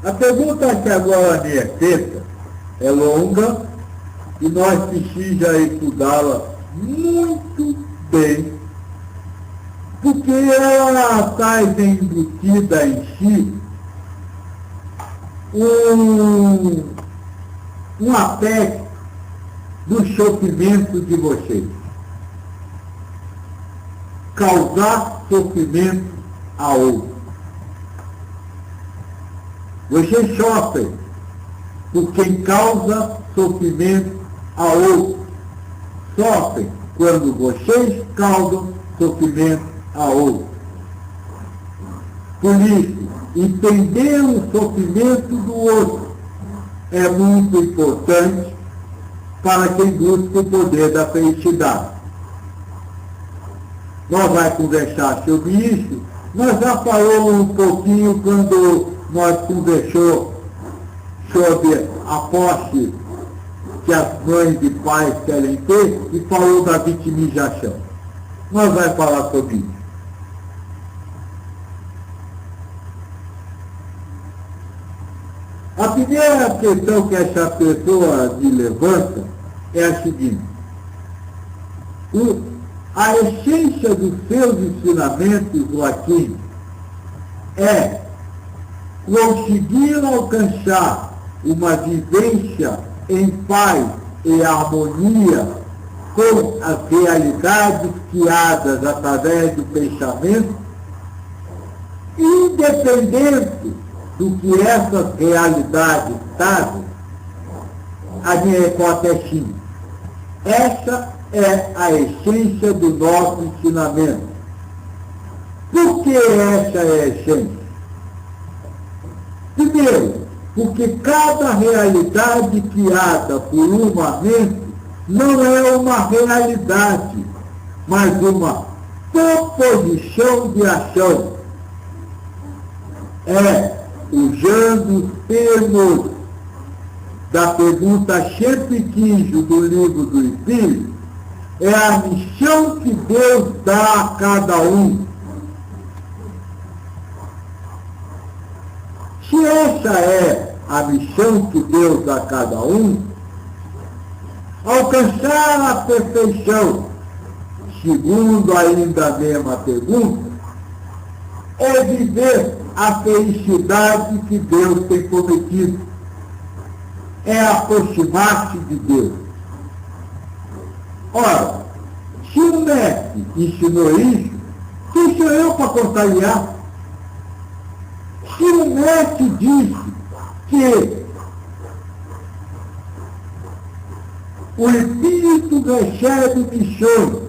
A pergunta que agora me é feita é longa e nós precisamos estudá-la muito bem, porque ela traz embutida em si um aspecto do sofrimento de vocês. Causar sofrimento a outro. Vocês sofrem por quem causa sofrimento a outro. Sofrem quando vocês causam sofrimento a outro. Por isso, entender o sofrimento do outro é muito importante para quem busca o poder da felicidade. Nós vamos conversar sobre isso. Nós já falamos um pouquinho quando nós conversamos sobre a posse que as mães e pais querem ter e falou da vitimização. Nós vamos falar sobre isso. A primeira questão que essa pessoa me levanta é a seguinte. A essência dos seus ensinamentos, Joaquim, é conseguir alcançar uma vivência em paz e harmonia com as realidades criadas através do pensamento, independente do que essas realidades trazem. A minha hipótese é sim. Essa é a essência do nosso ensinamento. Por que essa é a essência? Primeiro, porque cada realidade criada por uma mente não é uma realidade, mas uma proposição de ação. Usando os termos da pergunta 115 do livro do Espírito, é a missão que Deus dá a cada um. Se essa é a missão que Deus dá a cada um, alcançar a perfeição, segundo ainda a mesma pergunta, é viver a felicidade que Deus tem prometido. É aproximar-se de Deus. Ora, se o mestre ensinou isso, quem sou eu para contrariar? Se o mestre disse que o Espírito recebe missões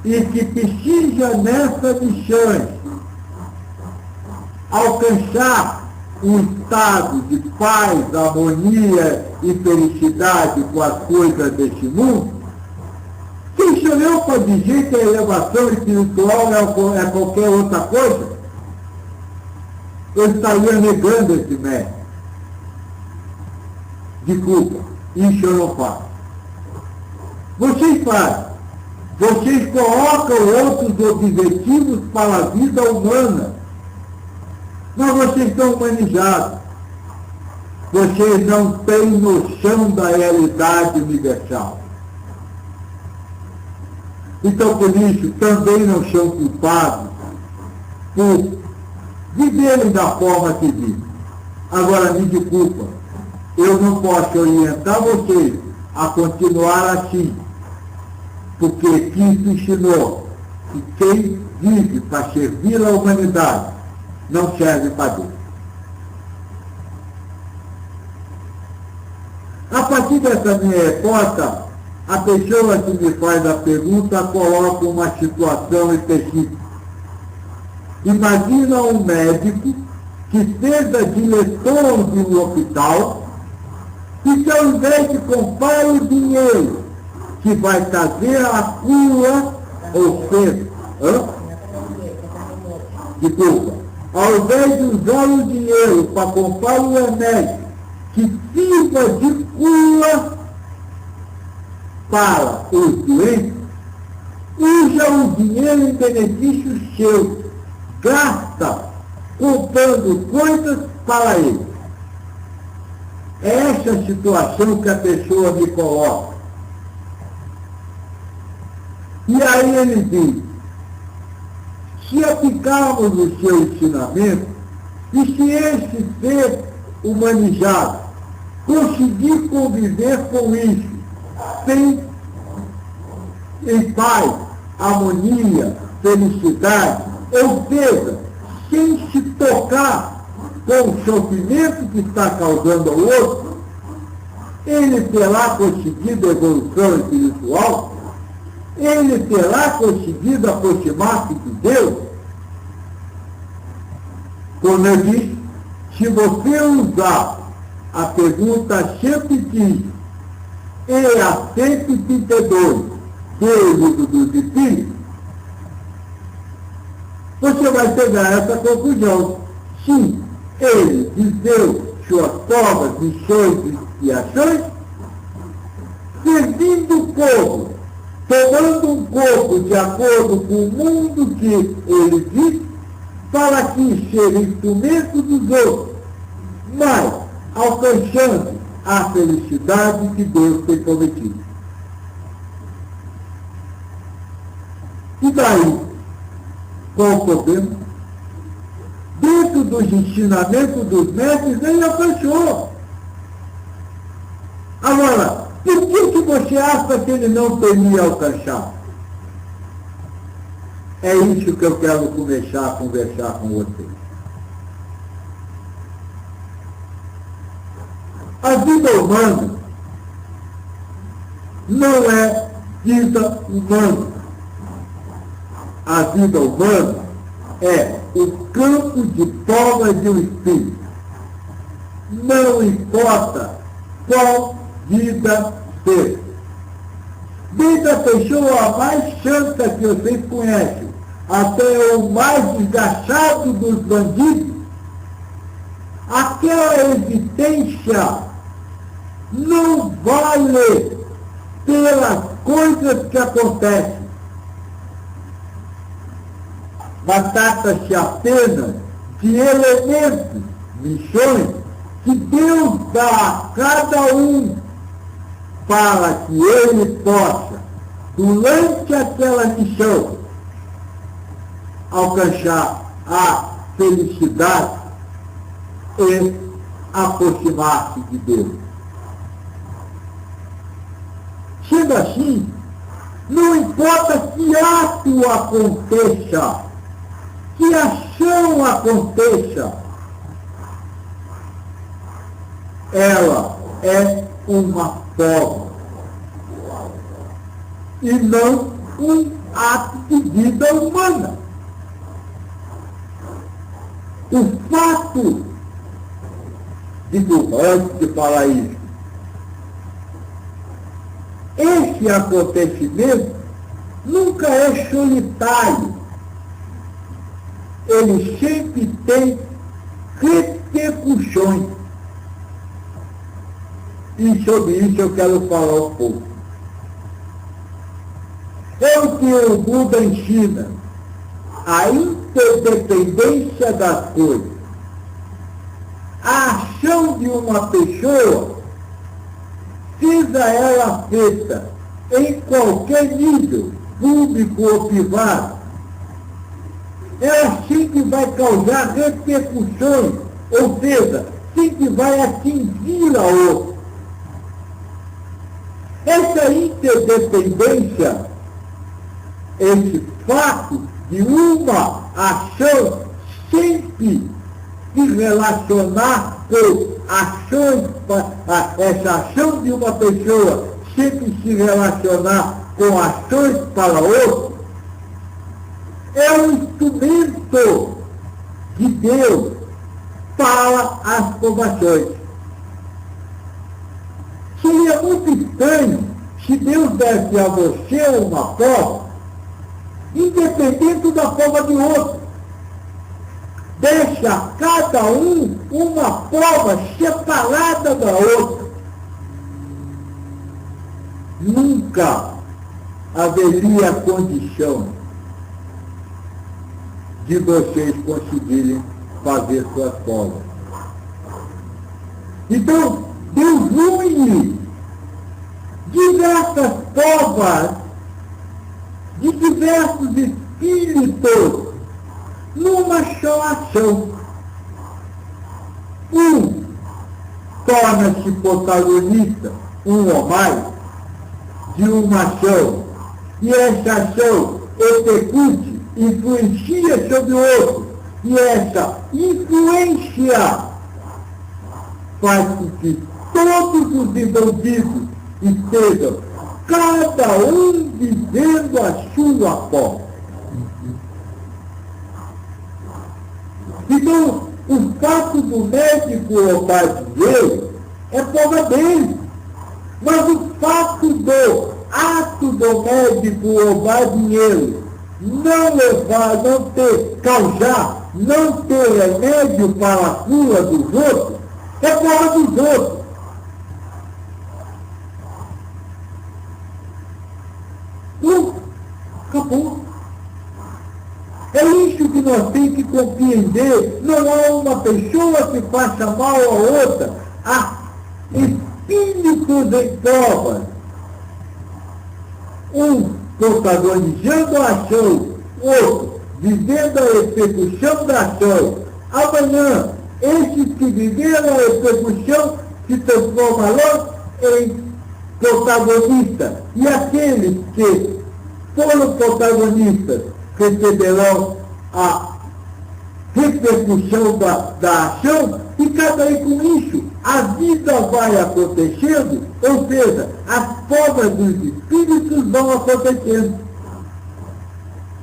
e que precisa nessas missões alcançar um estado de paz, harmonia e felicidade com as coisas deste mundo, quem sou eu para dizer que a elevação espiritual é qualquer outra coisa? Eu estaria negando esse mestre. Desculpa, isso eu não faço. Vocês fazem. Vocês colocam outros objetivos para a vida humana. Mas vocês estão humanizados. Vocês não têm noção da realidade universal. Então, por isso, também não são culpados por viverem da forma que vivem. Agora, me desculpa, eu não posso orientar vocês a continuar assim, porque Cristo ensinou que quem vive para servir a humanidade não serve para Deus. A partir dessa minha resposta, a pessoa que me faz a pergunta coloca uma situação específica. Imagina um médico que seja diretor de um hospital e que ao invés de comprar o dinheiro que vai trazer a cura, ou seja, ao invés de usar o dinheiro para comprar o remédio que sirva de cura para os doentes, usa o dinheiro em benefício seu, gasta comprando coisas para ele. É essa situação que a pessoa me coloca. E aí ele diz, se aplicarmos o seu ensinamento, e se esse ser humanizado conseguir conviver com isso, em paz, harmonia, felicidade, ou seja, sem se tocar com o sofrimento que está causando ao outro, ele terá conseguido a evolução espiritual, ele terá conseguido aproximar-se de Deus. Como eu disse, se você usar a pergunta 115 e a 132 do Livro dos Espíritos, você vai chegar a essa conclusão. Sim, ele viveu suas provas, missões e ações, servindo o povo, tomando um corpo de acordo com o mundo que ele vive, para que ser instrumento dos outros, mas alcançando a felicidade que Deus tem prometido. E daí, qual o problema? Dentro dos ensinamentos dos mestres, ele alcançou. Agora, por que você acha que ele não teria alcançado? É isso que eu quero começar a conversar com vocês. A vida humana não é vida humana. A vida humana é o campo de provas do Espírito. Não importa qual vida seja. Desde a pessoa mais santa que vocês conhecem, até o mais desgastado dos bandidos, aquela existência não vale pelas coisas que acontecem. Mas trata-se apenas de elementos, missões, que Deus dá a cada um para que ele possa, durante aquela missão, alcançar a felicidade e aproximar-se de Deus. Sendo assim, não importa que ato aconteça, que ação aconteça, ela é uma prova e não um ato de vida humana. O fato, digo antes de falar isso, esse acontecimento nunca é solitário. Ele sempre tem repercussões. E sobre isso eu quero falar um pouco. É o que o Buda ensina, a interdependência das coisas. A ação de uma pessoa, seja ela feita em qualquer nível, público ou privado, ela sempre vai causar repercussões, ou seja, sempre vai atingir a outra. Essa interdependência, esse fato de uma ação sempre se relacionar com ações, essa ação de uma pessoa sempre se relacionar com ações para outra, é um instrumento de Deus para as provações. Seria muito estranho se Deus desse a você uma prova, independente da prova de outro. Deixa a cada um uma prova separada da outra. Nunca haveria condição de vocês conseguirem fazer suas provas. Então, Deus une diversas provas de diversos espíritos numa só ação. Um torna-se protagonista, um ou mais, de uma ação, e essa ação execute, influencia sobre o outro, e essa influência faz com que todos os envolvidos estejam, cada um vivendo a sua forma. Então, o fato do médico roubar dinheiro é prova dele. Mas o fato do ato do médico roubar dinheiro, não levar, não ter, causar, não ter remédio para a cura dos outros, é prova dos outros. Acabou. É isso que nós temos que compreender. Não há uma pessoa que faça mal a outra. Há espíritos em provas. Um protagonizando a ação, outro vivendo a execução da ação. Amanhã, esses que viveram a execução se transformarão em protagonistas. E aqueles que foram protagonistas receberão a repercussão da ação, e cada um com isso, a vida vai acontecendo, ou seja, as provas dos espíritos vão acontecendo.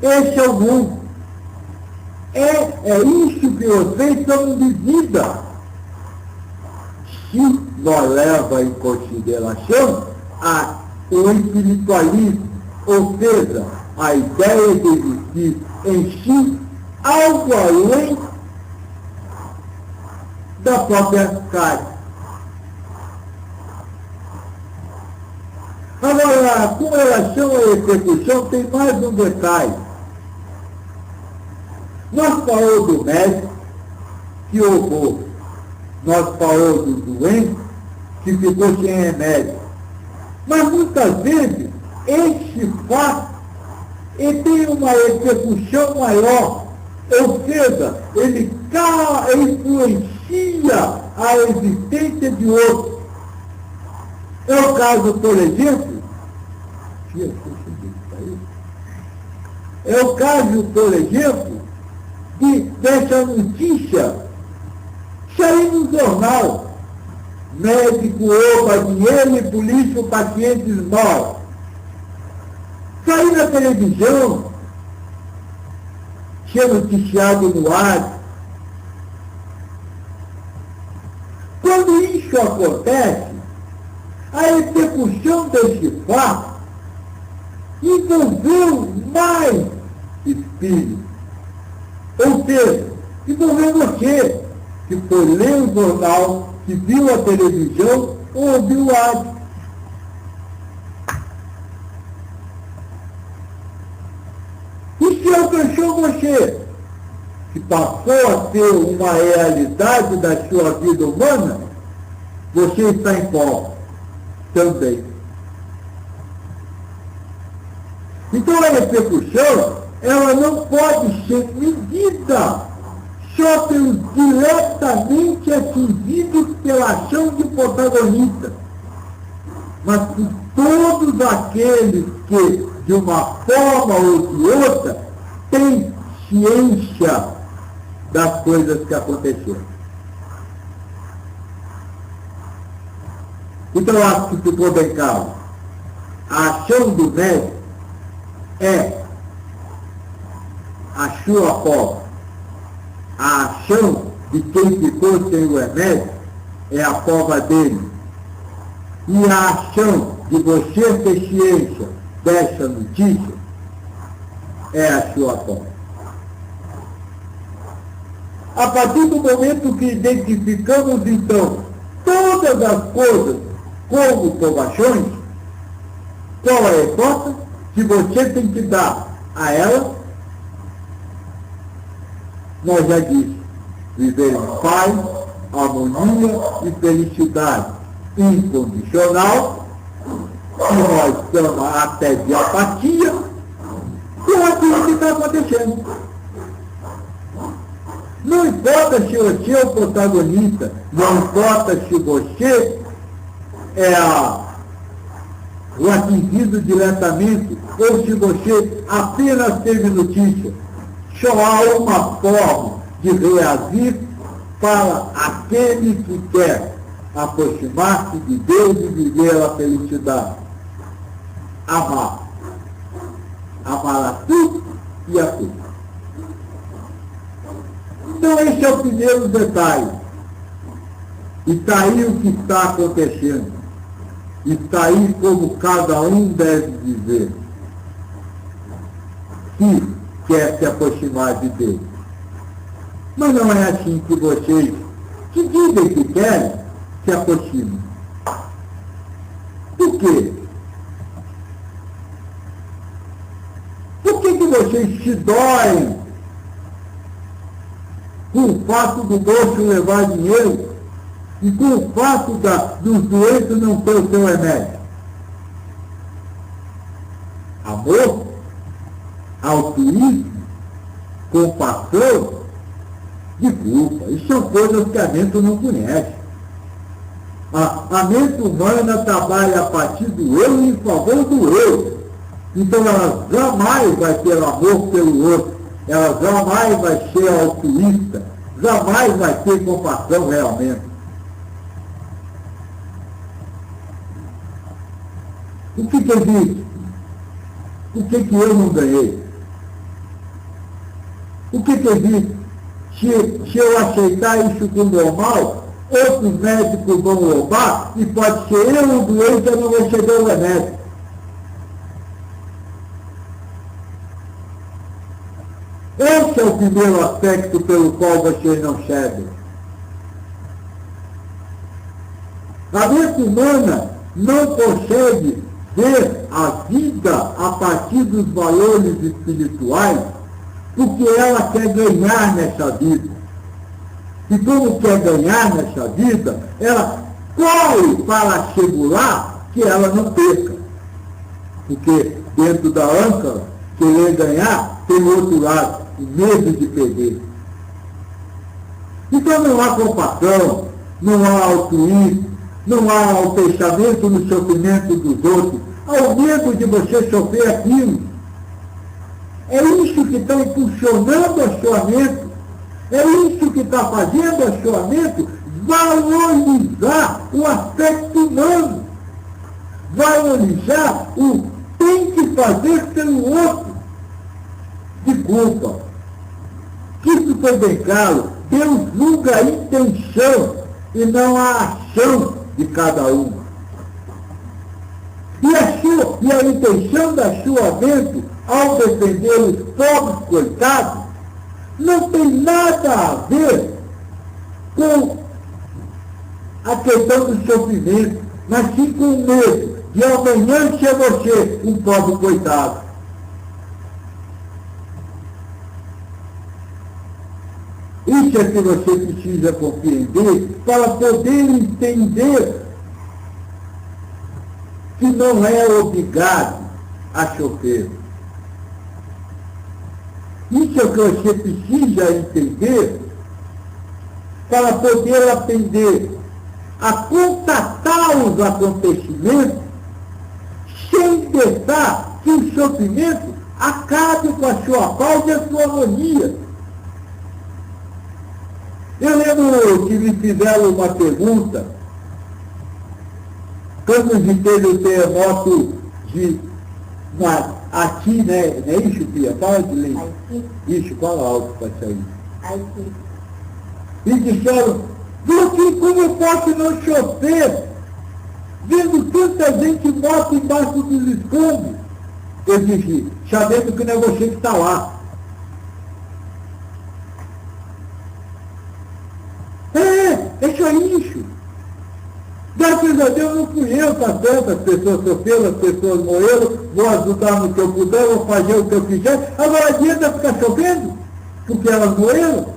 Esse é o mundo. É isso que vocês estão de vida. Se nós leva em consideração o espiritualismo, ou seja, a ideia de existir em si algo além da própria carne. Agora, com relação à execução, tem mais um detalhe. Nós falamos do médico que roubou, nós falamos do doente que ficou sem remédio. Mas muitas vezes, esse fato ele tem uma execução maior, ou seja, ele influencia a existência de outro. É o caso, por exemplo, dessa notícia sair no jornal. Médico rouba dinheiro e polícia, pacientes morrem. Sair na televisão, ser noticiado no ar. Quando isso acontece, a execução desse fato envolveu mais espírito. Ou seja, envolveu você, que foi ler o jornal, que viu a televisão ou ouviu o rádio. Isso alcançou você, que passou a ser uma realidade da sua vida humana, você está em prova também. Então a repercussão, ela não pode ser medida só pelos diretamente atingidos pela ação de protagonista, mas por todos aqueles que, de uma forma ou de outra, têm ciência das coisas que aconteceram. Então, eu acho que ficou bem claro. A ação do médico é a sua forma. A ação de quem ficou sem o remédio é a prova dele. E a ação de você ter ciência dessa notícia é a sua forma. A partir do momento que identificamos, então, todas as coisas como provações, qual é a resposta que você tem que dar a ela? Nós já disse, viver em paz, harmonia e felicidade incondicional, que nós chamamos até de apatia, com aquilo que está acontecendo. Não importa se você é o protagonista, não importa se você é o atingido diretamente, ou se você apenas teve notícia. Só há uma forma de reagir para aquele que quer aproximar-se de Deus e viver a felicidade. Amar. Amar a tudo e a tudo. Então esse é o primeiro detalhe. E está aí o que está acontecendo. E está aí como cada um deve viver. Se quer se aproximar de Deus. Mas não é assim que vocês, que dizem que querem, se aproximam. Por quê? Por que vocês se doem com o fato do bolso levar dinheiro e com o fato dos doentes não ter o seu remédio? Amor, altruísmo, compaixão, desculpa. Isso são coisas que a mente não conhece. A mente humana trabalha a partir do eu e em favor do eu. Então ela jamais vai ter amor pelo outro. Ela jamais vai ser altruísta. Jamais vai ter compaixão realmente. O que existe? O que eu não ganhei? O que existe? Se eu aceitar isso como normal, outros médicos vão roubar e pode ser eu o doente, eu não vou receber o remédio. Esse é o primeiro aspecto pelo qual vocês não cedem. A mente humana não consegue ver a vida a partir dos valores espirituais, porque ela quer ganhar nessa vida. E como quer ganhar nessa vida, ela corre para assegurar que ela não perca. Porque dentro da âncora, querer ganhar, tem o outro lado, o medo de perder. Então não há compaixão, não há altruísmo, não há o pensamento no sofrimento dos outros, há o medo de você sofrer aquilo. É isso que está impulsionando a sua mente, é isso que está fazendo a sua mente valorizar o aspecto humano, valorizar o tem que fazer pelo outro. Desculpa, que isso foi bem claro, Deus julga a intenção e não a ação de cada um. E a intenção da sua mente, ao defender os pobres coitados, não tem nada a ver com a questão do sofrimento, mas sim com o medo de amanhã ser você um pobre coitado. Isso é que você precisa compreender para poder entender que não é obrigado a sofrer. Isso é o que você precisa entender para poder aprender a contatar os acontecimentos sem deixar que o sofrimento acabe com a sua paz e a sua harmonia. Eu lembro que me fizeram uma pergunta quando teve o terremoto aqui, né? Não é isso, Pia? Fala de lei. Isso, fala alto para sair. E disseram, como eu posso não chover, vendo tanta gente morta embaixo dos escombros? Eu disse, sabendo que não é você que está lá. É só isso. Graças a Deus não fui eu, tá certo? As pessoas sofreram, as pessoas morreram, vou ajudar no que eu puder, vou fazer o que eu quiser. Agora adianta ficar chovendo, porque elas morreram.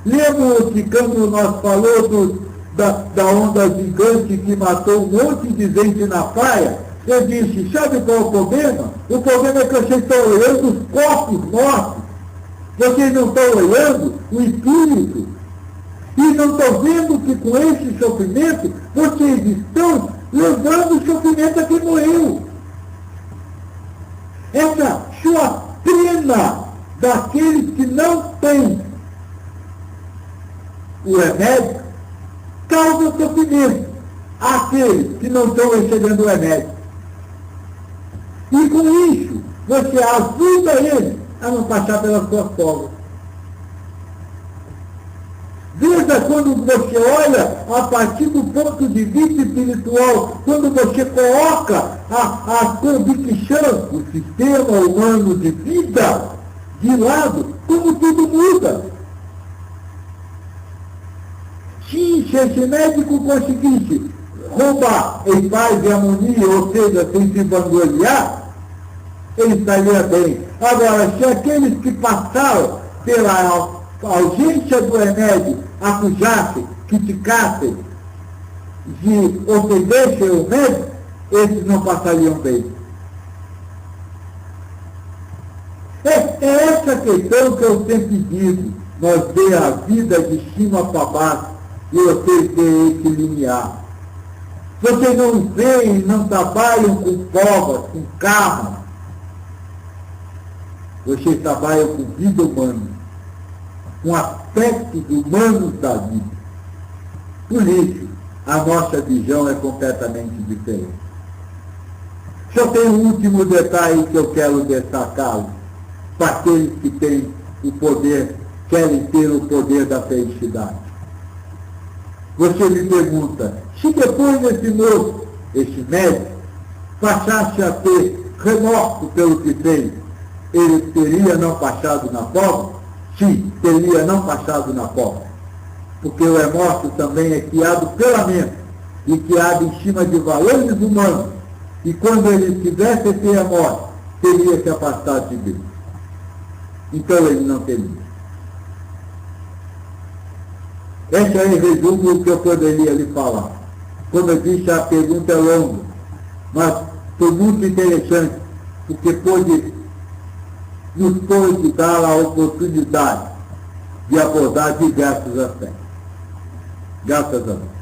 Lembra que quando nós falou da onda gigante que matou um monte de gente na praia? Eu disse, sabe qual é o problema? O problema é que vocês estão olhando os corpos nossos. Vocês não estão olhando o espírito. E não estão vendo que com esse sofrimento, vocês estão levando o sofrimento a quem morreu. Essa sua pena daqueles que não têm o remédio causa sofrimento àqueles que não estão recebendo o remédio. E com isso, você ajuda eles a não passar pelas suas provas. Veja quando você olha a partir do ponto de vista espiritual, quando você coloca a convicção, o sistema humano de vida de lado, como tudo muda. Se esse médico conseguisse roubar em paz e harmonia, ou seja, sem se vangloriar, ele estaria bem. Agora, se aqueles que passaram pela ausência do remédio acusassem, criticassem, de ofendessem o médico, esses não passariam bem. É essa questão que eu sempre digo. Nós vemos a vida de cima para baixo e vocês veem esse limiar. Vocês não veem, não trabalham com provas, com karma. Vocês trabalham com vida humana, com aspectos humanos da vida. Por isso, a nossa visão é completamente diferente. Só tem um último detalhe que eu quero destacar para aqueles que têm o poder, querem ter o poder da felicidade. Você me pergunta, se depois desse moço, esse médico, passasse a ter remorso pelo que fez, ele teria não passado na prova? Sim, teria não passado na prova. Porque o remorso também é criado pela mente e criado em cima de valores humanos. E quando ele tivesse esse remorso, teria se afastado de Deus. Então ele não teria. Esse é, em resumo, o que eu poderia lhe falar. Como eu disse, a pergunta é longa, mas foi muito interessante, porque pôde nos dar a oportunidade de abordar diversos aspectos. Graças a Deus.